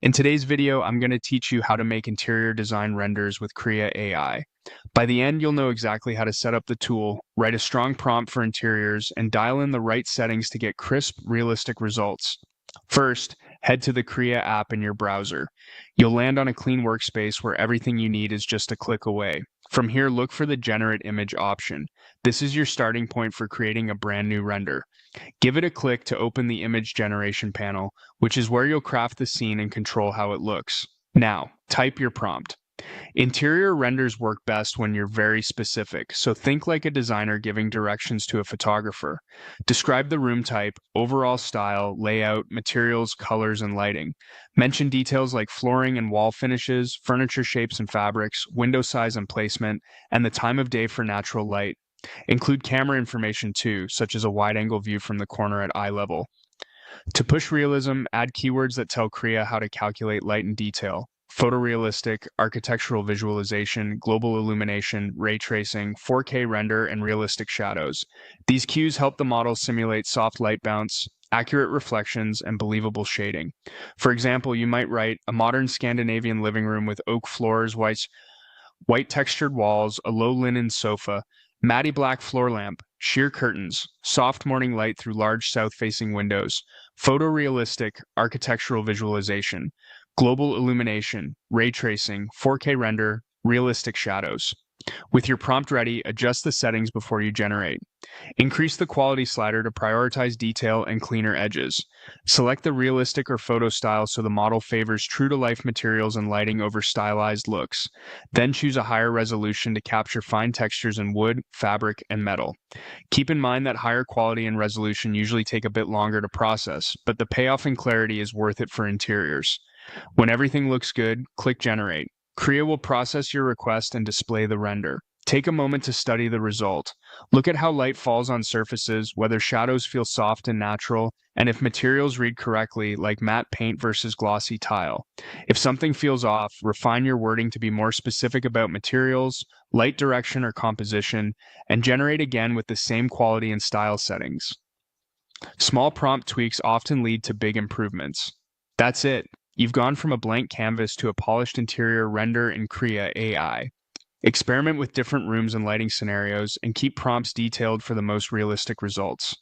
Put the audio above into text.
In today's video, I'm going to teach you how to make interior design renders with Krea AI. By the end, you'll know exactly how to set up the tool, write a strong prompt for interiors, and dial in the right settings to get crisp, realistic results. First, head to the Krea app in your browser. You'll land on a clean workspace where everything you need is just a click away. From here, look for the Generate Image option. This is your starting point for creating a brand new render. Give it a click to open the image generation panel, which is where you'll craft the scene and control how it looks. Now, type your prompt. Interior renders work best when you're very specific, so think like a designer giving directions to a photographer. Describe the room type, overall style, layout, materials, colors, and lighting. Mention details like flooring and wall finishes, furniture shapes and fabrics, window size and placement, and the time of day for natural light. Include camera information too, such as a wide-angle view from the corner at eye level. To push realism, add keywords that tell Krea how to calculate light and detail. Photorealistic, architectural visualization, global illumination, ray tracing, 4K render, and realistic shadows. These cues help the model simulate soft light bounce, accurate reflections, and believable shading. For example, you might write a modern Scandinavian living room with oak floors, white textured walls, a low linen sofa, matty black floor lamp, sheer curtains, soft morning light through large south-facing windows, photorealistic architectural visualization, global illumination, ray tracing, 4K render, realistic shadows. With your prompt ready, adjust the settings before you generate. Increase the quality slider to prioritize detail and cleaner edges. Select the realistic or photo style so the model favors true-to-life materials and lighting over stylized looks. Then choose a higher resolution to capture fine textures in wood, fabric, and metal. Keep in mind that higher quality and resolution usually take a bit longer to process, but the payoff in clarity is worth it for interiors. When everything looks good, click Generate. Krea will process your request and display the render. Take a moment to study the result. Look at how light falls on surfaces, whether shadows feel soft and natural, and if materials read correctly, like matte paint versus glossy tile. If something feels off, refine your wording to be more specific about materials, light direction or composition, and generate again with the same quality and style settings. Small prompt tweaks often lead to big improvements. That's it. You've gone from a blank canvas to a polished interior render in Krea AI. Experiment with different rooms and lighting scenarios and keep prompts detailed for the most realistic results.